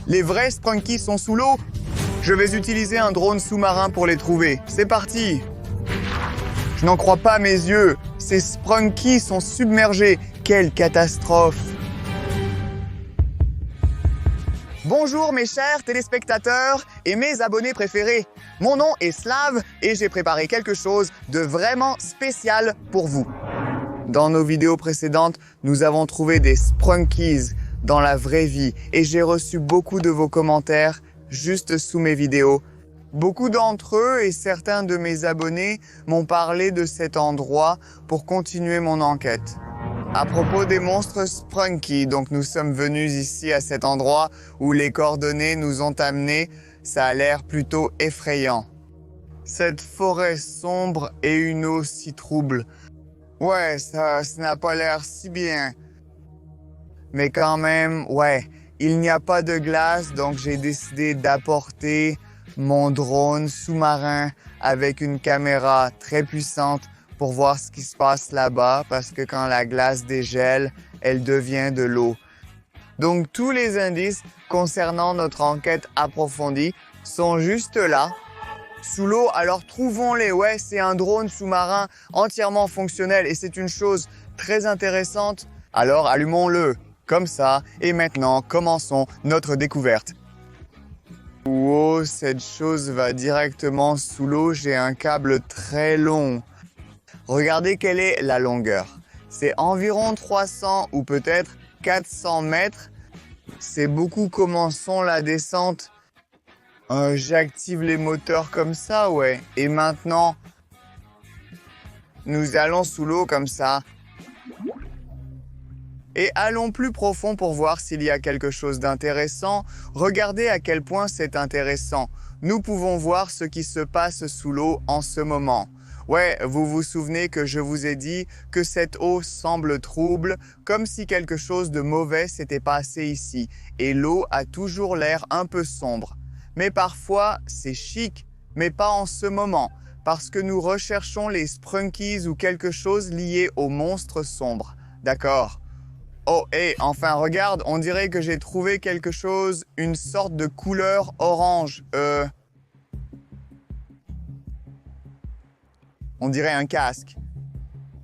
Les vrais Sprunkies sont sous l'eau. Je vais utiliser un drone sous-marin pour les trouver. C'est parti! Je n'en crois pas mes yeux. Ces Sprunkies sont submergés. Quelle catastrophe! Bonjour mes chers téléspectateurs et mes abonnés préférés. Mon nom est Slav et j'ai préparé quelque chose de vraiment spécial pour vous. Dans nos vidéos précédentes, nous avons trouvé des Sprunkies dans la vraie vie et j'ai reçu beaucoup de vos commentaires juste sous mes vidéos. Beaucoup d'entre eux et certains de mes abonnés m'ont parlé de cet endroit pour continuer mon enquête. À propos des monstres Sprunkies, donc nous sommes venus ici à cet endroit où les coordonnées nous ont amenés. Ça a l'air plutôt effrayant. Cette forêt sombre et une eau si trouble. Ouais, ça n'a pas l'air si bien. Mais quand même, ouais, il n'y a pas de glace, donc j'ai décidé d'apporter mon drone sous-marin avec une caméra très puissante pour voir ce qui se passe là-bas, parce que quand la glace dégèle, elle devient de l'eau. Donc tous les indices concernant notre enquête approfondie sont juste là, sous l'eau, alors trouvons-les. Ouais, c'est un drone sous-marin entièrement fonctionnel et c'est une chose très intéressante. Alors allumons-le, comme ça, et maintenant commençons notre découverte. Wow, cette chose va directement sous l'eau, j'ai un câble très long. Regardez quelle est la longueur. C'est environ 300 ou peut-être 400 mètres. C'est beaucoup. Commençons la descente. J'active les moteurs comme ça, ouais. Et maintenant, nous allons sous l'eau comme ça. Et allons plus profond pour voir s'il y a quelque chose d'intéressant. Regardez à quel point c'est intéressant. Nous pouvons voir ce qui se passe sous l'eau en ce moment. Ouais, vous vous souvenez que je vous ai dit que cette eau semble trouble, comme si quelque chose de mauvais s'était passé ici. Et l'eau a toujours l'air un peu sombre. Mais parfois, c'est chic, mais pas en ce moment, parce que nous recherchons les Sprunkies ou quelque chose lié aux monstres sombres. D'accord? Oh, et enfin, regarde, on dirait que j'ai trouvé quelque chose, une sorte de couleur orange. On dirait un casque.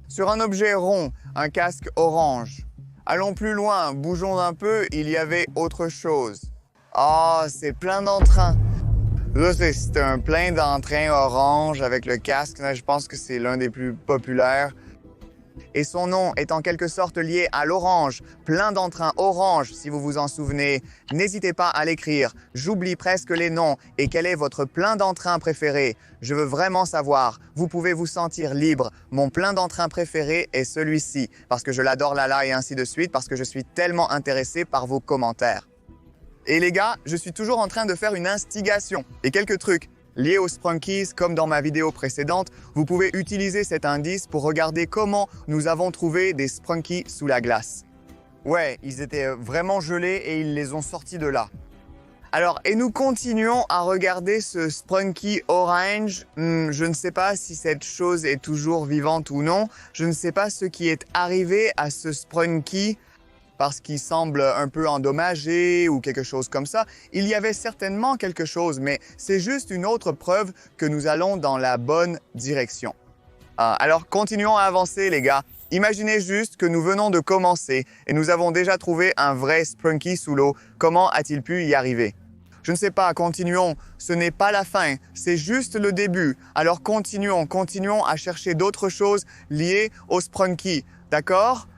Sur un objet rond, un casque orange. Allons plus loin, bougeons un peu, il y avait autre chose. Oh, c'est plein d'entrain. Là, c'est un plein d'entrain orange avec le casque. Là, je pense que c'est l'un des plus populaires. Et son nom est en quelque sorte lié à l'orange. Plein d'entrain orange, si vous vous en souvenez. N'hésitez pas à l'écrire. J'oublie presque les noms. Et quel est votre plein d'entrain préféré? Je veux vraiment savoir. Vous pouvez vous sentir libre. Mon plein d'entrain préféré est celui-ci. Parce que je l'adore là et ainsi de suite. Parce que je suis tellement intéressé par vos commentaires. Et les gars, je suis toujours en train de faire une instigation. Et quelques trucs. Liés aux Sprunkies, comme dans ma vidéo précédente, vous pouvez utiliser cet indice pour regarder comment nous avons trouvé des Sprunkies sous la glace. Ouais, ils étaient vraiment gelés et ils les ont sortis de là. Alors, et nous continuons à regarder ce Sprunkie orange. Je ne sais pas si cette chose est toujours vivante ou non. Je ne sais pas ce qui est arrivé à ce Sprunkie, parce qu'il semble un peu endommagé ou quelque chose comme ça. Il y avait certainement quelque chose, mais c'est juste une autre preuve que nous allons dans la bonne direction. Alors, continuons à avancer, les gars. Imaginez juste que nous venons de commencer et nous avons déjà trouvé un vrai Sprunkie sous l'eau. Comment a-t-il pu y arriver? Je ne sais pas, continuons. Ce n'est pas la fin, c'est juste le début. Alors continuons à chercher d'autres choses liées au Sprunkie. D'accord?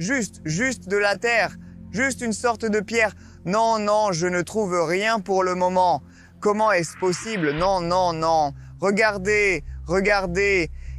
Juste de la terre, juste une sorte de pierre. Non, je ne trouve rien pour le moment. Comment est-ce possible? Non. Regardez.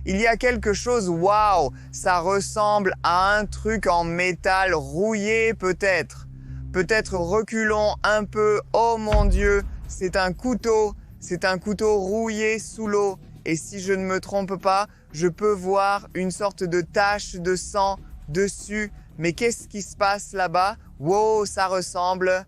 Il y a quelque chose, waouh! Ça ressemble à un truc en métal rouillé peut-être. Peut-être reculons un peu. Oh mon Dieu, c'est un couteau rouillé sous l'eau. Et si je ne me trompe pas, je peux voir une sorte de tache de sang dessus. Mais qu'est-ce qui se passe là-bas? Wow, ça ressemble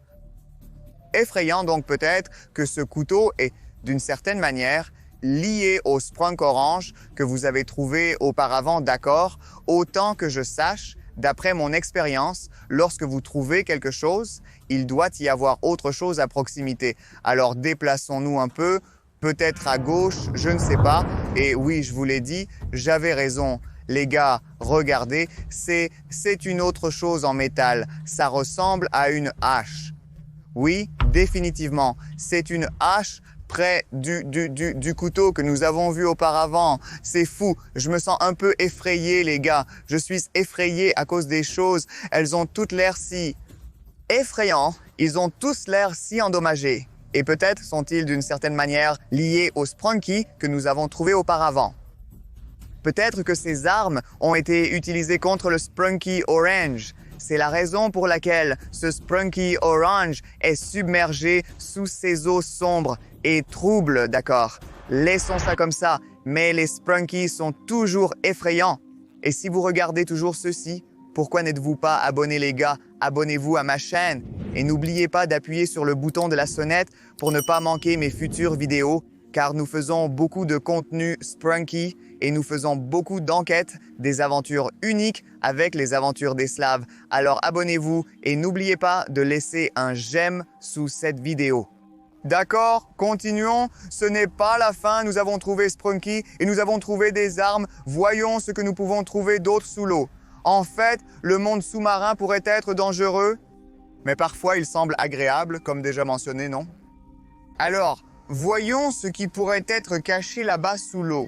effrayant. Donc peut-être que ce couteau est d'une certaine manière lié au Sprunk orange que vous avez trouvé auparavant, d'accord? Autant que je sache, d'après mon expérience, lorsque vous trouvez quelque chose, il doit y avoir autre chose à proximité. Alors déplaçons-nous un peu, peut-être à gauche, je ne sais pas. Et oui, je vous l'ai dit, j'avais raison. Les gars, regardez, c'est une autre chose en métal. Ça ressemble à une hache. Oui, définitivement, c'est une hache près du couteau que nous avons vu auparavant. C'est fou, je me sens un peu effrayé, les gars. Je suis effrayé à cause des choses. Elles ont toutes l'air si effrayantes. Ils ont tous l'air si endommagés. Et peut-être sont-ils d'une certaine manière liés au Sprunky que nous avons trouvé auparavant. Peut-être que ces armes ont été utilisées contre le Sprunky Orange. C'est la raison pour laquelle ce Sprunky Orange est submergé sous ces eaux sombres et troubles, d'accord? Laissons ça comme ça, mais les Sprunkies sont toujours effrayants. Et si vous regardez toujours ceci, pourquoi n'êtes-vous pas abonné, les gars? Abonnez-vous à ma chaîne et n'oubliez pas d'appuyer sur le bouton de la sonnette pour ne pas manquer mes futures vidéos, car nous faisons beaucoup de contenu Sprunky et nous faisons beaucoup d'enquêtes, des aventures uniques avec les aventures des Slaves. Alors abonnez-vous et n'oubliez pas de laisser un j'aime sous cette vidéo. D'accord, continuons. Ce n'est pas la fin. Nous avons trouvé Sprunky et nous avons trouvé des armes. Voyons ce que nous pouvons trouver d'autre sous l'eau. En fait, le monde sous-marin pourrait être dangereux, mais parfois il semble agréable, comme déjà mentionné, non? Alors, voyons ce qui pourrait être caché là-bas sous l'eau.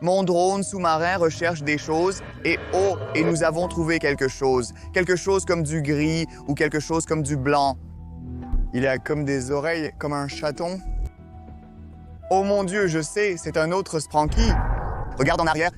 Mon drone sous-marin recherche des choses et oh, et nous avons trouvé quelque chose comme du gris ou quelque chose comme du blanc. Il a comme des oreilles, comme un chaton. Oh mon Dieu, je sais, c'est un autre Sprunky. Regarde en arrière.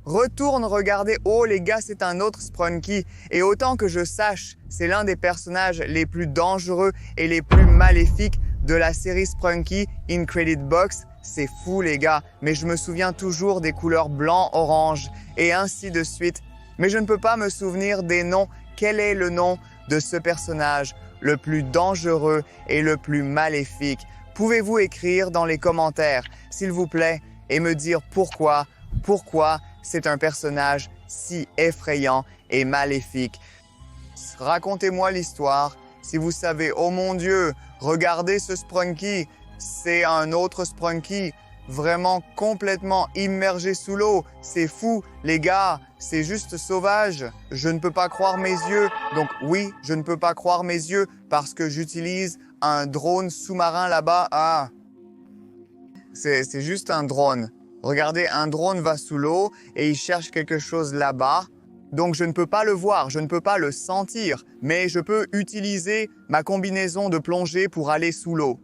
Retourne regarder. Oh les gars, c'est un autre Sprunky. Et autant que je sache, c'est l'un des personnages les plus dangereux et les plus maléfiques de la série Sprunky In Credit Box. C'est fou les gars, mais je me souviens toujours des couleurs blanc, orange et ainsi de suite. Mais je ne peux pas me souvenir des noms. Quel est le nom de ce personnage le plus dangereux et le plus maléfique? Pouvez-vous écrire dans les commentaires, s'il vous plaît, et me dire pourquoi c'est un personnage si effrayant et maléfique? Racontez-moi l'histoire. Si vous savez, oh mon Dieu, regardez ce Sprunky. C'est un autre Sprunky, vraiment complètement immergé sous l'eau. C'est fou, les gars, c'est juste sauvage. Je ne peux pas croire mes yeux. Donc oui, je ne peux pas croire mes yeux parce que j'utilise un drone sous-marin là-bas. Ah, c'est juste un drone. Regardez, un drone va sous l'eau et il cherche quelque chose là-bas. Donc je ne peux pas le voir, je ne peux pas le sentir, mais je peux utiliser ma combinaison de plongée pour aller sous l'eau.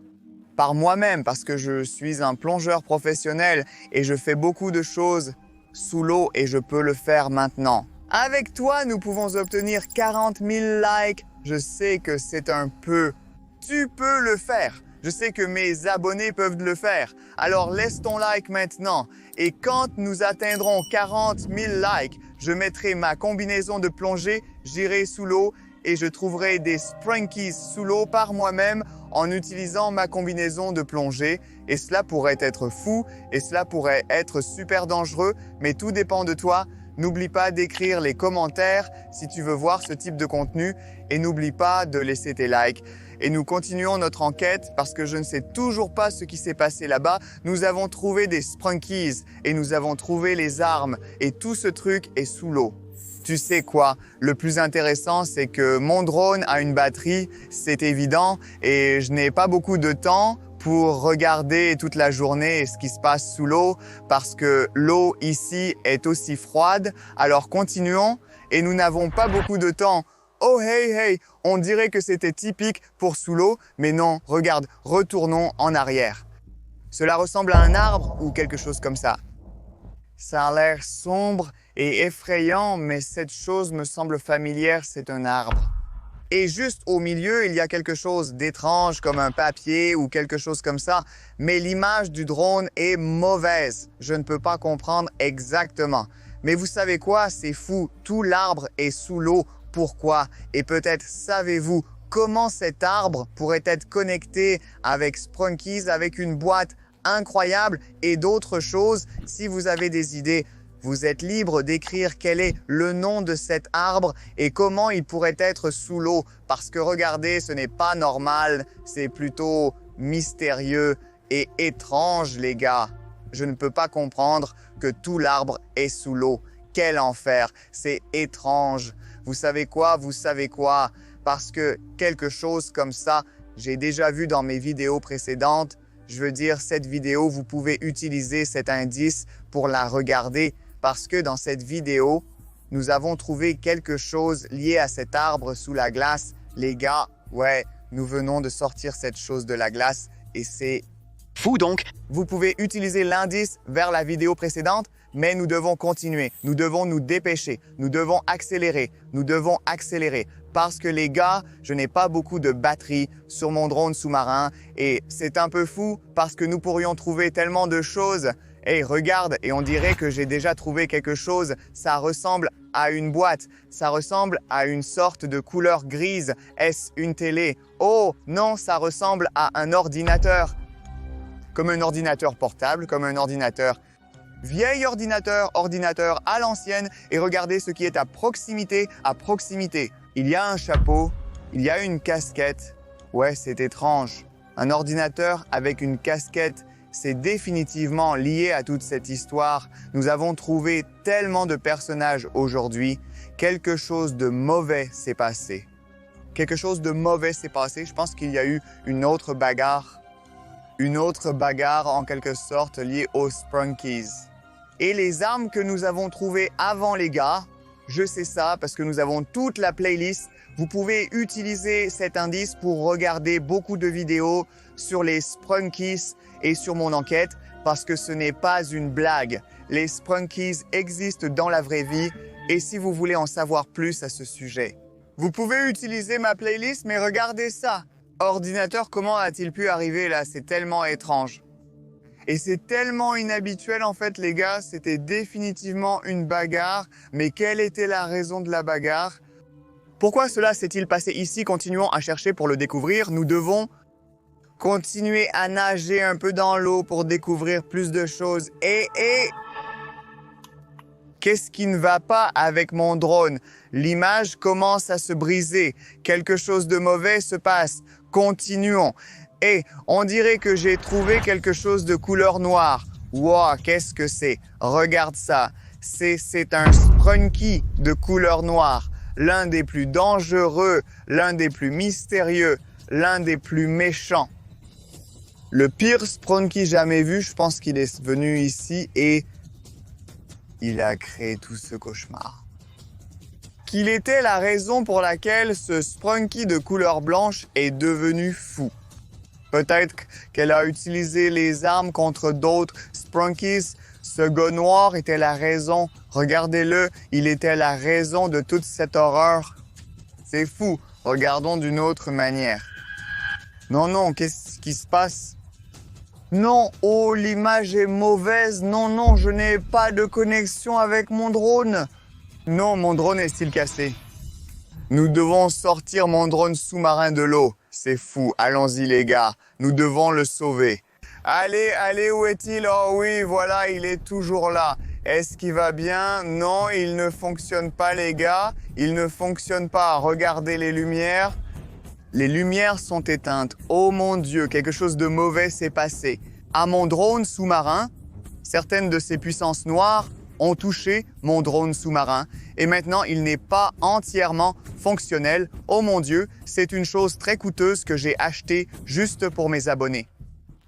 Par moi-même, parce que je suis un plongeur professionnel et je fais beaucoup de choses sous l'eau et je peux le faire maintenant. Avec toi, nous pouvons obtenir 40 000 likes. Je sais que c'est un peu. Tu peux le faire. Je sais que mes abonnés peuvent le faire. Alors laisse ton like maintenant. Et quand nous atteindrons 40 000 likes, je mettrai ma combinaison de plongée, j'irai sous l'eau et je trouverai des Sprunkies sous l'eau par moi-même en utilisant ma combinaison de plongée. Et cela pourrait être fou et cela pourrait être super dangereux, mais tout dépend de toi. N'oublie pas d'écrire les commentaires si tu veux voir ce type de contenu et n'oublie pas de laisser tes likes. Et nous continuons notre enquête parce que je ne sais toujours pas ce qui s'est passé là-bas. Nous avons trouvé des Sprunkies et nous avons trouvé les armes et tout ce truc est sous l'eau. Tu sais quoi? Le plus intéressant, c'est que mon drone a une batterie, c'est évident, et je n'ai pas beaucoup de temps pour regarder toute la journée ce qui se passe sous l'eau parce que l'eau ici est aussi froide. Alors continuons et nous n'avons pas beaucoup de temps. Oh hey, on dirait que c'était typique pour sous l'eau, mais non, regarde, retournons en arrière. Cela ressemble à un arbre ou quelque chose comme ça. Ça a l'air sombre et effrayant, mais cette chose me semble familière, c'est un arbre. Et juste au milieu, il y a quelque chose d'étrange comme un papier ou quelque chose comme ça, mais l'image du drone est mauvaise. Je ne peux pas comprendre exactement. Mais vous savez quoi? C'est fou, tout l'arbre est sous l'eau. Pourquoi? Et peut-être savez-vous comment cet arbre pourrait être connecté avec Sprunkies, avec une boîte incroyable et d'autres choses? Si vous avez des idées, Vous êtes libre d'écrire quel est le nom de cet arbre et comment il pourrait être sous l'eau. Parce que regardez, ce n'est pas normal, c'est plutôt mystérieux et étrange, les gars. Je ne peux pas comprendre que tout l'arbre est sous l'eau. Quel enfer, c'est étrange. Vous savez quoi? Parce que quelque chose comme ça, j'ai déjà vu dans mes vidéos précédentes. Je veux dire, cette vidéo, vous pouvez utiliser cet indice pour la regarder parce que dans cette vidéo, nous avons trouvé quelque chose lié à cet arbre sous la glace. Les gars, ouais, nous venons de sortir cette chose de la glace et c'est fou donc. Vous pouvez utiliser l'indice vers la vidéo précédente, mais nous devons continuer. Nous devons nous dépêcher. Nous devons accélérer. Parce que les gars, je n'ai pas beaucoup de batterie sur mon drone sous-marin et c'est un peu fou parce que nous pourrions trouver tellement de choses. Hey, regarde, et on dirait que j'ai déjà trouvé quelque chose. Ça ressemble à une boîte. Ça ressemble à une sorte de couleur grise. Est-ce une télé? Oh non, ça ressemble à un ordinateur. Comme un ordinateur portable, comme un ordinateur. Vieil ordinateur à l'ancienne. Et regardez ce qui est à proximité. Il y a un chapeau, il y a une casquette. Ouais, c'est étrange. Un ordinateur avec une casquette, c'est définitivement lié à toute cette histoire. Nous avons trouvé tellement de personnages aujourd'hui. Quelque chose de mauvais s'est passé. Je pense qu'il y a eu une autre bagarre en quelque sorte liée aux Sprunkies. Et les armes que nous avons trouvées avant, les gars, je sais ça parce que nous avons toute la playlist. Vous pouvez utiliser cet indice pour regarder beaucoup de vidéos sur les Sprunkies et sur mon enquête parce que ce n'est pas une blague. Les Sprunkies existent dans la vraie vie et si vous voulez en savoir plus à ce sujet, vous pouvez utiliser ma playlist, mais regardez ça. Ordinateur, comment a-t-il pu arriver là? C'est tellement étrange. Et c'est tellement inhabituel en fait, les gars. C'était définitivement une bagarre. Mais quelle était la raison de la bagarre? Pourquoi cela s'est-il passé ici? Continuons à chercher pour le découvrir. Nous devons continuer à nager un peu dans l'eau pour découvrir plus de choses. Et qu'est-ce qui ne va pas avec mon drone? L'image commence à se briser. Quelque chose de mauvais se passe. Continuons. Et on dirait que j'ai trouvé quelque chose de couleur noire. Wow, qu'est-ce que c'est? Regarde ça. C'est un Sprunky de couleur noire. L'un des plus dangereux, l'un des plus mystérieux, l'un des plus méchants. Le pire Sprunky jamais vu, je pense qu'il est venu ici et il a créé tout ce cauchemar. Qu'il était la raison pour laquelle ce Sprunky de couleur blanche est devenu fou. Peut-être qu'elle a utilisé les armes contre d'autres Sprunkies. Ce gars noir était la raison. Regardez-le, il était la raison de toute cette horreur. C'est fou. Regardons d'une autre manière. Non, qu'est-ce qui se passe? Non, oh, l'image est mauvaise. Non, je n'ai pas de connexion avec mon drone. Non, mon drone est-il cassé? Nous devons sortir mon drone sous-marin de l'eau. C'est fou. Allons-y, les gars. Nous devons le sauver. Allez, où est-il? Oh oui, voilà, il est toujours là. Est-ce qu'il va bien? Non, il ne fonctionne pas, les gars. Il ne fonctionne pas. Regardez les lumières. Les lumières sont éteintes. Oh mon Dieu, quelque chose de mauvais s'est passé. À mon drone sous-marin, certaines de ces puissances noires ont touché mon drone sous-marin et maintenant il n'est pas entièrement fonctionnel. Oh mon Dieu, c'est une chose très coûteuse que j'ai achetée juste pour mes abonnés.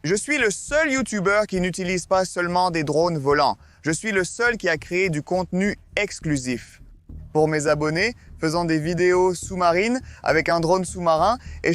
Je suis le seul YouTuber qui n'utilise pas seulement des drones volants. Je suis le seul qui a créé du contenu exclusif. Pour mes abonnés, faisant des vidéos sous-marines avec un drone sous-marin et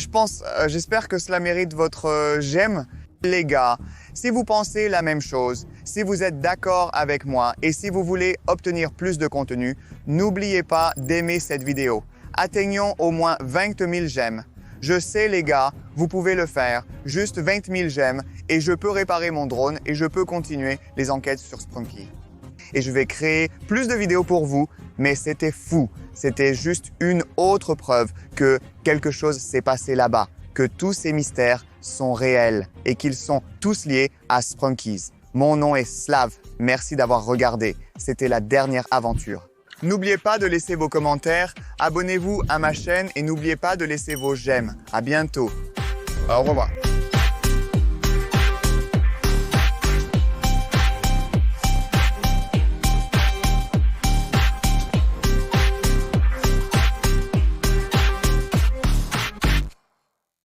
j'espère que cela mérite votre j'aime. Les gars, si vous pensez la même chose, si vous êtes d'accord avec moi et si vous voulez obtenir plus de contenu, n'oubliez pas d'aimer cette vidéo. Atteignons au moins 20 000 j'aime. Je sais les gars, vous pouvez le faire, juste 20 000 j'aime et je peux réparer mon drone et je peux continuer les enquêtes sur Sprunky. Et je vais créer plus de vidéos pour vous, mais c'était fou. C'était juste une autre preuve que quelque chose s'est passé là-bas, que tous ces mystères sont réels et qu'ils sont tous liés à Sprunkies. Mon nom est Slav. Merci d'avoir regardé. C'était la dernière aventure. N'oubliez pas de laisser vos commentaires, abonnez-vous à ma chaîne et n'oubliez pas de laisser vos j'aime. À bientôt. Au revoir.